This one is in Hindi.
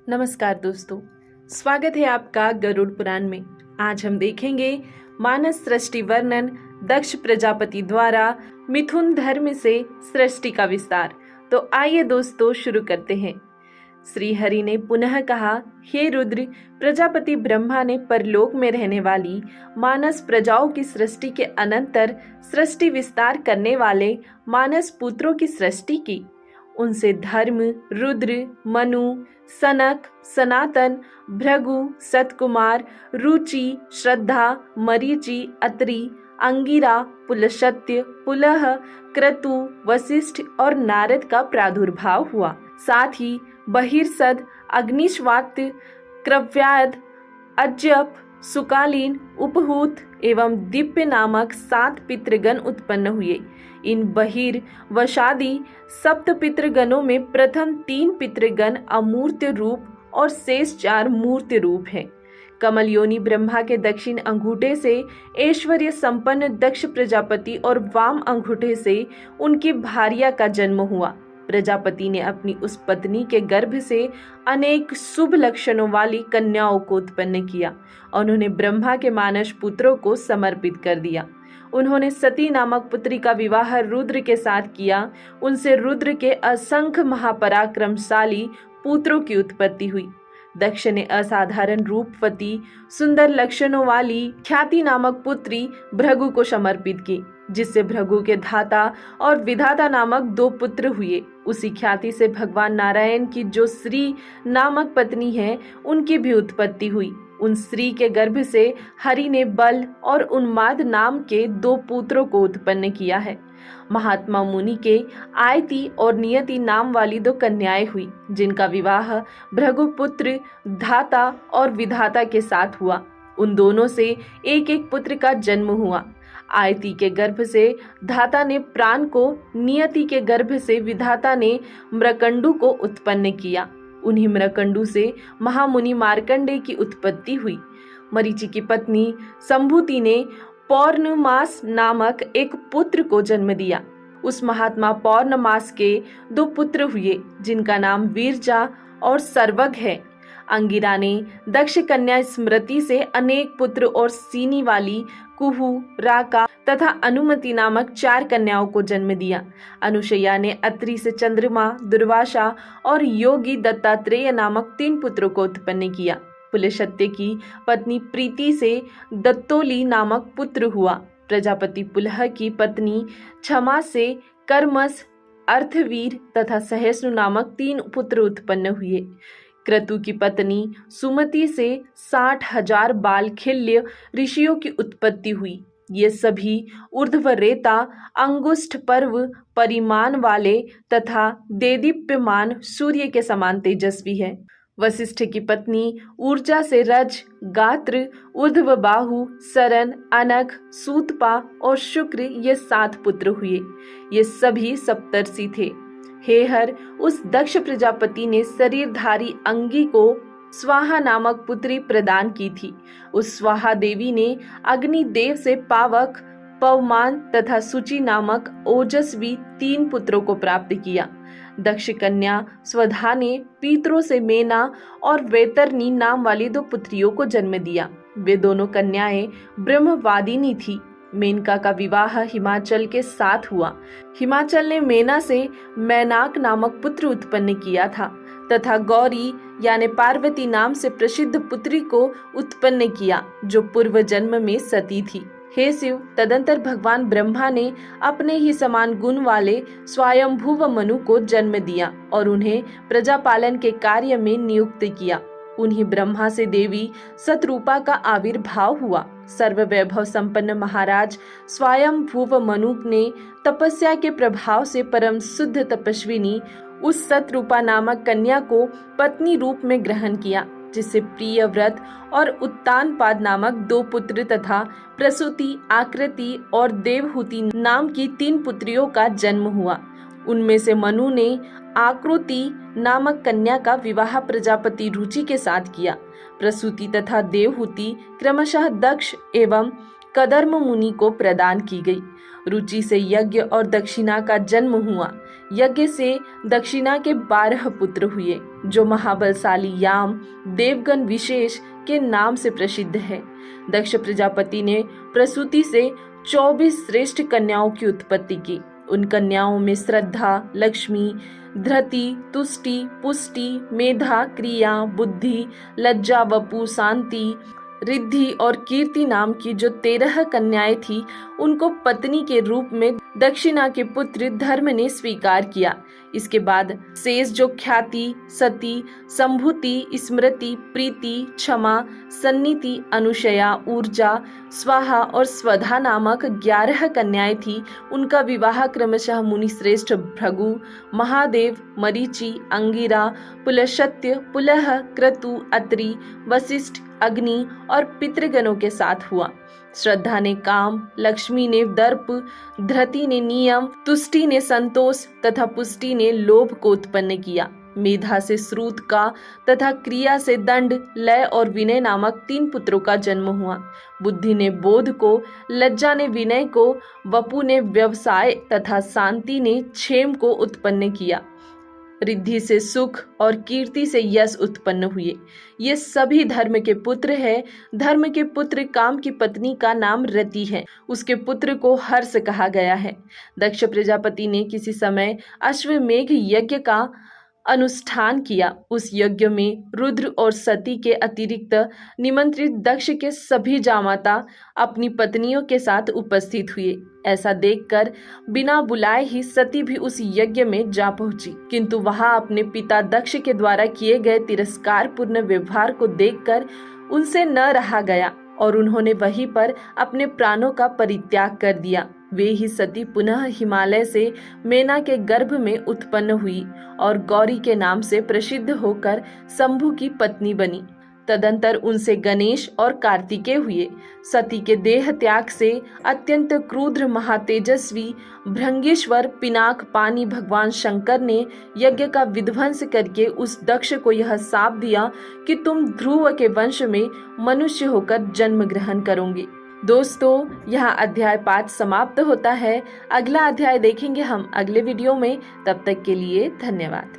नमस्कार दोस्तों, स्वागत है आपका गरुड़ पुराण में। आज हम देखेंगे मानस सृष्टि वर्णन दक्ष प्रजापति द्वारा मिथुन धर्म से सृष्टि का विस्तार। तो आइए दोस्तों शुरू करते हैं। श्री हरि ने पुनः कहा, हे रुद्र, प्रजापति ब्रह्मा ने परलोक में रहने वाली मानस प्रजाओं की सृष्टि के अनंतर सृष्टि विस्तार करने वाले मानस पुत्रों की सृष्टि की। उनसे धर्म, रुद्र, मनु, सनक, सनातन, भृगु, सतकुमार, रुचि, श्रद्धा, मरीचि, अत्रि, अंगिरा, पुलशत्य, पुलह, क्रतु, वशिष्ठ और नारद का प्रादुर्भाव हुआ। साथ ही बहिर्सद, अग्निश्वात्य, क्रव्याद, अज्जप, सुकालीन, उपहूत एवं दिव्य नामक 7 पितृगण उत्पन्न हुए। इन बहिर वशादि सप्त पितृगणों में प्रथम 3 पितृगण अमूर्त रूप और शेष 4 मूर्त रूप हैं। कमल योनि ब्रह्मा के दक्षिण अंगूठे से ऐश्वर्य संपन्न दक्ष प्रजापति और वाम अंगूठे से उनकी भार्या का जन्म हुआ। प्रजापति ने अपनी उस पत्नी के गर्भ से अनेक शुभ लक्षणों वाली कन्याओं को उत्पन्न किया। उन्होंने ब्रह्मा के मानस पुत्रों को समर्पित कर दिया। उन्होंने सती नामक पुत्री का विवाह रुद्र के साथ किया। उनसे रुद्र के असंख्य महापराक्रमशाली पुत्रों की उत्पत्ति हुई। दक्ष ने असाधारण रूपवती सुंदर लक्षणों वाली ख्याति नामक पुत्री भृगु को समर्पित की, जिससे भृगु के धाता और विधाता नामक 2 पुत्र हुए। उसी ख्याति से भगवान नारायण की जो श्री नामक पत्नी है, उनकी भी उत्पत्ति हुई। उन स्त्री के गर्भ से हरि ने बल और उन्माद नाम के 2 पुत्रों को उत्पन्न किया है। महात्मा मुनि के आयति और नियति नाम वाली 2 कन्याएं हुई, जिनका विवाह भृगुपुत्र धाता और विधाता के साथ हुआ। उन दोनों से एक पुत्र का जन्म हुआ। आयति के गर्भ से धाता ने प्राण को, नियति के गर्भ से विधाता ने मृकंडु को उत्पन्न किया। उन्हीं मृकंडु से महामुनि मार्कंडेय की उत्पत्ति हुई। मरीचि की पत्नी संभूति ने पौर्णमास नामक एक पुत्र को जन्म दिया। उस महात्मा पौर्णमास के 2 पुत्र हुए, जिनका नाम वीरजा और सर्वग है। अंगिरा ने दक्ष कन्या स्मृति से अनेक पुत्र और सीनी वाली कुहू, राका तथा अनुमति नामक 4 कन्याओं को जन्म दिया। अनुसुईया ने अत्रि से चंद्रमा, दुर्वासा और योगी दत्तात्रेय नामक 3 पुत्रों को उत्पन्न किया। पुलशत्य की पत्नी प्रीति से दत्तोली नामक पुत्र हुआ। प्रजापति पुलह की पत्नी क्षमा से कर्मस, अर्थवीर तथा सहेस्नु नामक 3 पुत्र उत्पन्न हुए। क्रतु की पत्नी सुमति से 60,000 बालखिल्य ऋषियों की उत्पत्ति हुई। ये सभी ऊर्ध्वरेता, अंगुष्ठ पर्व परिमाण वाले तथा देदीप्यमान सूर्य के समान तेजस्वी है। वशिष्ठ की पत्नी ऊर्जा से रज, गात्र, ऊर्ध्व बाहु, सरन, अनघ, सूतपा और शुक्र ये 7 पुत्र हुए। ये सभी सप्तर्षि थे। हेहर उस दक्ष प्रजापति ने शरीरधारी अंगी को स्वाहा नामक पुत्री प्रदान की थी। उस स्वाहा देवी ने अग्निदेव से पावक, पवमान तथा सुचि नामक ओजस्वी 3 पुत्रों को प्राप्त किया। दक्ष कन्या स्वधा ने पितरों से मेना और वैतरनी नाम वाली 2 पुत्रियों को जन्म दिया। वे दोनों कन्याएं ब्रह्मवादिनी थी। मेनका का विवाह हिमाचल के साथ हुआ। हिमाचल ने मेना से मैनाक नामक पुत्र उत्पन्न किया था तथा गौरी यानी पार्वती नाम से प्रसिद्ध पुत्री को उत्पन्न किया, जो पूर्व जन्म में सती थी। हे शिव, तदंतर भगवान ब्रह्मा ने अपने ही समान गुण वाले स्वयंभुव मनु को जन्म दिया और उन्हें प्रजापालन के कार्य में नियुक्त किया। उन्हीं ब्रह्मा से देवी सतरूपा का आविर्भाव हुआ। सर्व वैभव संपन्न महाराज स्वयंभुव मनु ने तपस्या के प्रभाव से परम शुद्ध तपस्विनी उस सतरूपा नामक कन्या को पत्नी रूप में ग्रहण किया, जिससे प्रियव्रत और उत्तानपाद नामक 2 पुत्र तथा प्रसूति, आकृति और देवहूति नाम की 3 पुत्रियों का जन्म हुआ। उनमें से मनु ने आकृति नामक कन्या का विवाह प्रजापति रुचि के साथ किया। प्रसूति तथा देवहूति क्रमशः दक्ष एवं कदर्म मुनि को प्रदान की गई। रुचि से यज्ञ और दक्षिणा का जन्म हुआ। यज्ञ से दक्षिणा के 12 पुत्र हुए, जो महाबलशाली याम, देवगण विशेष के नाम से प्रसिद्ध है। दक्ष प्रजापति ने प्रसूति से 24 श्रेष्ठ कन्याओं की उत्पत्ति की। उन कन्याओं में श्रद्धा, लक्ष्मी, धृति, तुष्टि, पुष्टि, मेधा, क्रिया, बुद्धि, लज्जा, वपु, शांति, रिद्धि और कीर्ति नाम की जो 13 कन्याएं थी, उनको पत्नी के रूप में दक्षिणा के पुत्र धर्म ने स्वीकार किया। इसके बाद शेष जो ख्याति, सती, संभूति, स्मृति, प्रीति, क्षमा, सन्निति, अनुशया, ऊर्जा, स्वाहा और स्वधा नामक 11 कन्याएं थी, उनका विवाह क्रमशः मुनिश्रेष्ठ भृगु, महादेव, मरीचि, अंगिरा, पुलशत्य, पुलह, क्रतु, अत्रि, वशिष्ठ, अग्नि और पितृगणों के साथ हुआ। श्रद्धा ने काम, लक्ष्मी ने दर्प, धृति ने नियम, तुष्टि ने संतोष तथा पुष्टि ने लोभ को उत्पन्न किया। मेधा से श्रुत का तथा क्रिया से दंड, लय और विनय नामक 3 पुत्रों का जन्म हुआ। बुद्धि ने बोध को, लज्जा ने विनय को, वपु ने व्यवसाय तथा शांति ने क्षेम को उत्पन्न किया। रिद्धि से सुख और कीर्ति से यश उत्पन्न हुए। ये सभी धर्म के पुत्र हैं। धर्म के पुत्र काम की पत्नी का नाम रति है। उसके पुत्र को हर्ष कहा गया है। दक्ष प्रजापति ने किसी समय अश्वमेघ यज्ञ का अनुष्ठान किया। उस यज्ञ में रुद्र और सती के अतिरिक्त निमंत्रित दक्ष के सभी जामाता अपनी पत्नियों के साथ उपस्थित हुए। ऐसा देखकर बिना बुलाए ही सती भी उस यज्ञ में जा पहुंची, किंतु वहां अपने पिता दक्ष के द्वारा किए गए तिरस्कारपूर्ण व्यवहार को देखकर उनसे न रहा गया और उन्होंने वहीं पर अपने प्राणों का परित्याग कर दिया। वे ही सती पुनः हिमालय से मेना के गर्भ में उत्पन्न हुई और गौरी के नाम से प्रसिद्ध होकर शंभु की पत्नी बनी। तदंतर उनसे गणेश और कार्तिकेय हुए। सती के देह त्याग से अत्यंत क्रूर महातेजस्वी भृंगेश्वर पिनाक पानी भगवान शंकर ने यज्ञ का विध्वंस करके उस दक्ष को यह शाप दिया कि तुम ध्रुव के वंश में मनुष्य होकर जन्म ग्रहण करोगे। दोस्तों, यहाँ अध्याय 5 समाप्त होता है। अगला अध्याय देखेंगे हम अगले वीडियो में। तब तक के लिए धन्यवाद।